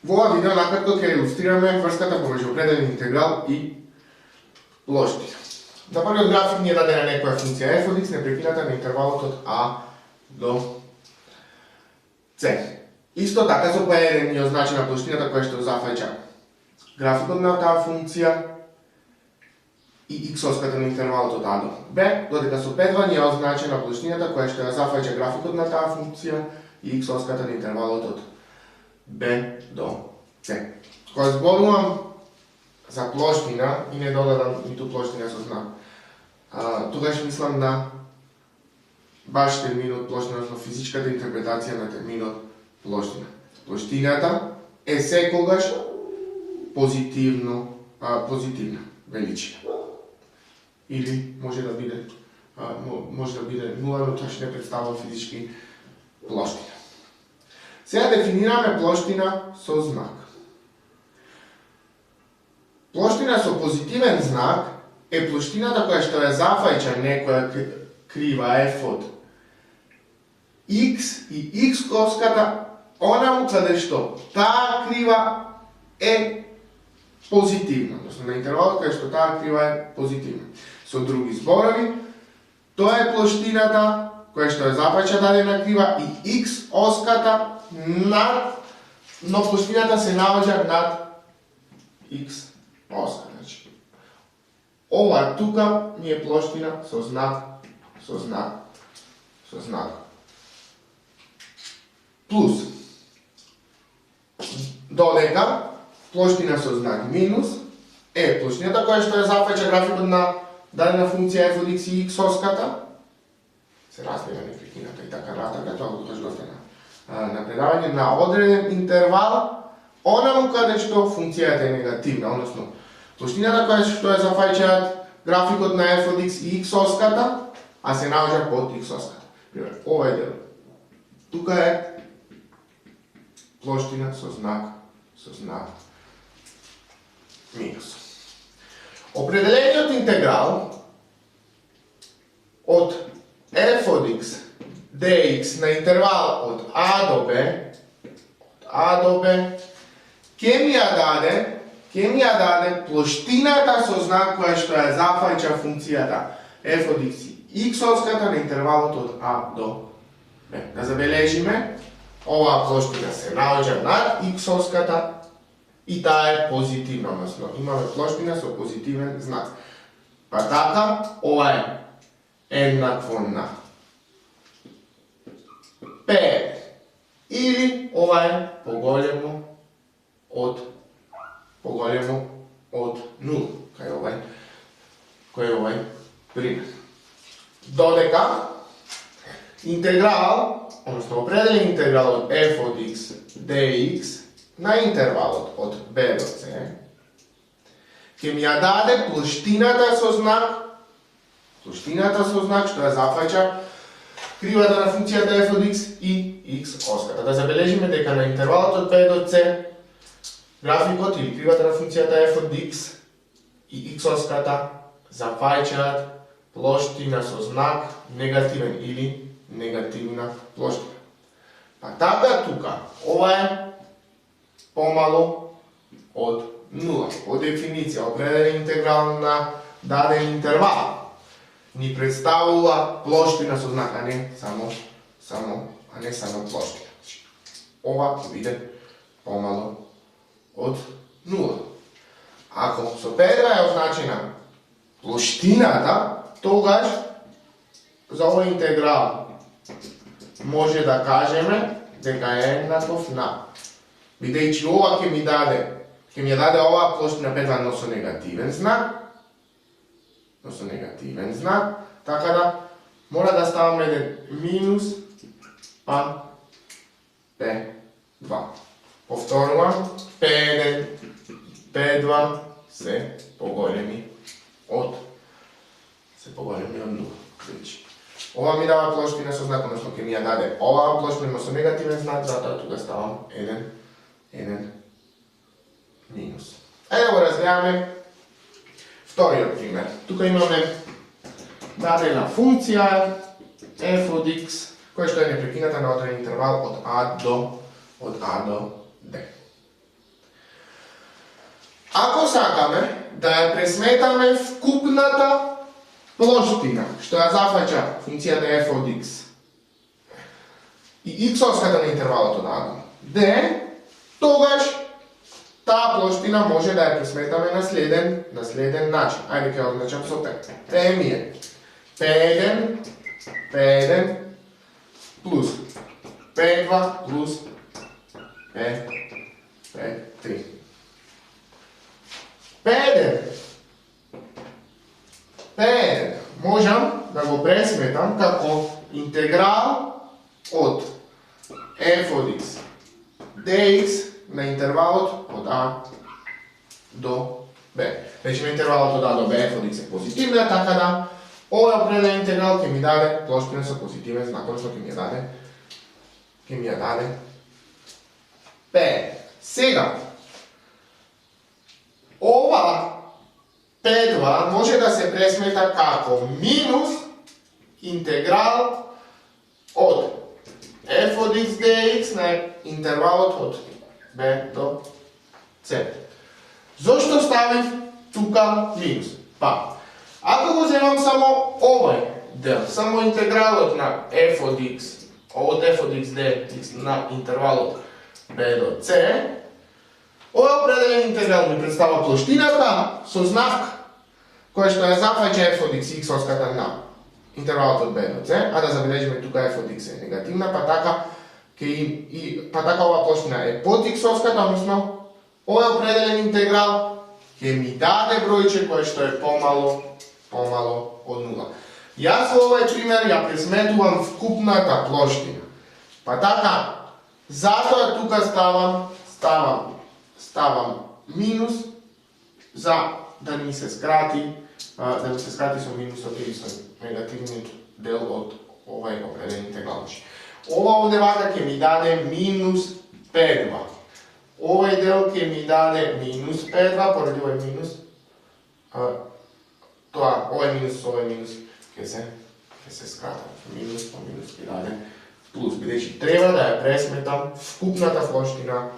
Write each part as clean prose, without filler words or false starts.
Во ова видео накратко ќе илустрираме врската помеѓу определен интеграл и плоштина. На првиот график ни е дадена некоја функција f од x непрекината на интервалот од a до c. Исто така со P1 ни е означена плоштината која што зафаќа графикот на таа функција и x-оската на интервалот од a до b, додека со P2 ни е означена плоштината која што ја зафаќа графикот на таа функција и x-оската на интервалот од b до c. Кога зборувам за плоштина и не додадам ниту плоштина со знак, тогаш мислам на баш терминот плоштина, односно физичката интерпретација на терминот плоштина. Плоштината е секогаш позитивна величина. Или може да биде нула, но тоа ще не представува физички плоштина. Сега дефинираме плоштина со знак. Плоштина со позитивен знак е плоштината која што ја зафаќа некоја крива f од x и x-коската онаму каде што таа крива е позитивна, односно на интервалот каде што таа крива е позитивна. Со други зборови, тоа е плоштината која што ја зафаќа дадена крива и x-оската но плоштината се наоѓа над x-оска. Значи, ова тука ни е плоштина со знак. Плюс. Додека плоштина со знак минус е плоштината која што ја зафаќа графикот на дадена функција f од x и x-оската. Се разгледа непрекината и така натаму, тоа го кажувате на предавање на одреден интервал, онаму каде што функцијата е негативна, односно плоштината која што ја зафаќаат графикот на f од x и x-оската, а се наоѓа под x-оската. Пример, ова е дел. Тука е плоштина со знак минус. Определениот интеграл од f од x dx на интервал од a до b ќе ми ја даде плоштината со знак која што ја зафаќа функцијата f од x и x-оската на интервалот од a до b. Да забележиме, оваа плоштина се наоѓа над x-оската и таа е позитивна, односно имаме плоштина со позитивен знак. Па така, ова е еднакво на P или ова е поголемо од 0, кој е овај пример. Додека интеграл, односно определен интеграл од f од x dx на интервалот од b до c ќе ми ја даде плоштината со знак што ја зафаќа кривата на функцијата f од x и x-оската. Да забележиме дека на интервалот од b до c графикот или кривата на функцијата f од x и x-оската зафаќаат плоштина со знак негативен или негативна плоштина. Па така тука, ова е помало од 0. По дефиниција, определен интеграл на даден интервал ни представува плоштина со знак, а не само плоштина. Ова ќе биде помало од 0. Ако со P2 е означена плоштината, тогаш за овој интеграл може да кажеме дека е еднаков на, бидејќи ова ќе ми ја даде оваа плоштина P2 но со негативен знак, така да мора да ставаме еден минус па P2. Повторувам, P1, P2 се поголеми од 0. Ова ми дава плоштина со знак, односно ќе ми ја даде оваа плоштина со негативен знак, затоа тука ставам еден минус. Ајде го разгледаме вториот пример. Тука имаме дадена функција f од x, која што е непрекината на одреден интервал од a до d. Ако сакаме да ја пресметаме вкупната плоштина, што ја зафаќа функцијата f од x и x-овската на интервалот од a до d, тогаш таа плоштина може да ја пресметаме на следен начин. Ајде ќе означам со P. P ми е P1 плюс P2 плюс P3. P1 можам да го пресметам како интеграл од f од x dx на интервалот од a до b. Речеме интервалот од a до b f од x е позитивна, така да овој определен интеграл ќе ми даде плоштина со позитивен знак, односно ќе ми ја даде p. Сега ова P2 може да се пресмета како минус интеграл од f од x dx на интервалот од b до c. Зошто ставив тука минус? Па, ако го земам само овој дел, само интегралот на f од x dx на интервалот b до c, овој определен интеграл ми представа плоштината со знак кој што ја зафаќа f од x, x-овската на интервалот од b до c, а да забележиме тука f од x е негативна, па така оваа плоштина е под x-овската, односно овој определен интеграл ќе ми даде бројче кој што е помало од 0. Јас во овој пример ја пресметувам вкупната плоштина. Па така, затоа тука ставам минус за да ми се скрати со минусот или со негативниот дел од овај определен интеграл. Ова овде вака ќе ми даде минус P2. Овој дел ќе ми даде минус P2, поради овој минус, овој минус ќе се скратат. Минус по минус ќе даде плюс, бидејќи треба да ја пресметам вкупната плоштина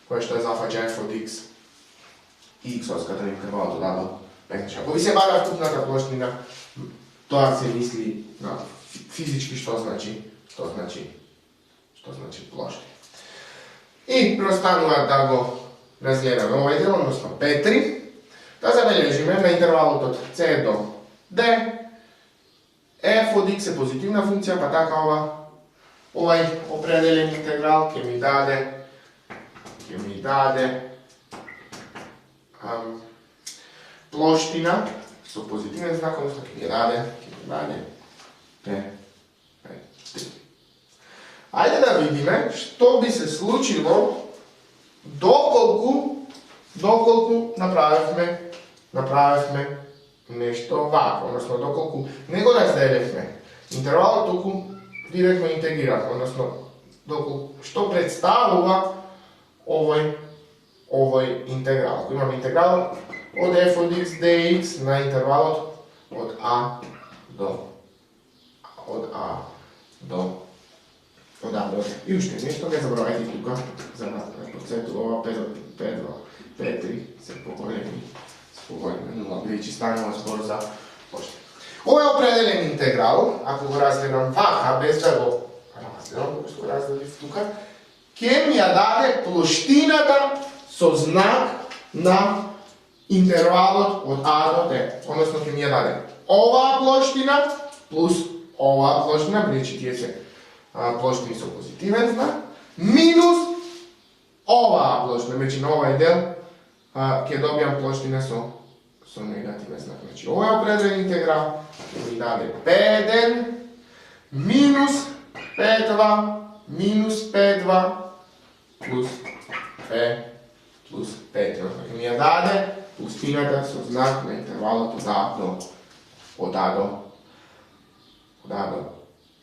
која што ја зафаќа f од x и x-овската на интервалот од a до b. Ако ви се бара вкупната плоштина, тоа се мисли на физички што значи плоштина. И преостанува да го разгледаме овој дел, односно P3, да забележиме на интервалот од c до d, f од x е позитивна функција, па така овој определен интеграл ќе ми даде плоштина со позитивен знак, односно ќе ми даде P3. Ајде да видиме што би се случило доколку направивме нешто вако, односно доколку не го разделевме интервалот, туку директно интегрираме, односно што представува овој интеграл. Ако имаме интеграл од f од x dx на интервалот од a до и уште нешто не забравајте тука за подсетува P3 се поголеми 0, бидејќи станува збор за плоштина. Овој определен интеграл, ако го разгледам вака, без да го разгледам, како што го разгледав тука, ќе ми ја даде плоштината со знак на интервалот од a до d. Односно ќе ми ја даде оваа плоштина плюс оваа плоштина, бидејќи тие се плоштини со позитивен знак, минус оваа плоштина, значи на овај дел ќе добијам плоштина со негативен знак. Значи овој определен интеграл ќе ми даде P1 минус P2 плюс P3. Ќе ми ја даде плоштината со знак на интервалот од a до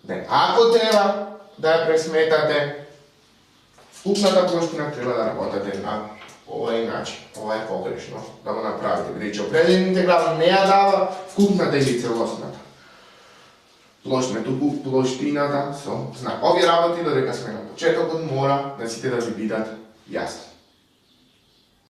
d. Ако треба да ја пресметате вкупната плоштина, треба да работите на овој начин. Ова е погрешно да го направите, бидејќи определен интеграл не ја дава вкупната или целосната плоштина, туку плоштината со знак. Овие работи, додека сме на почетокот, мора да сите да ви бидат јасни.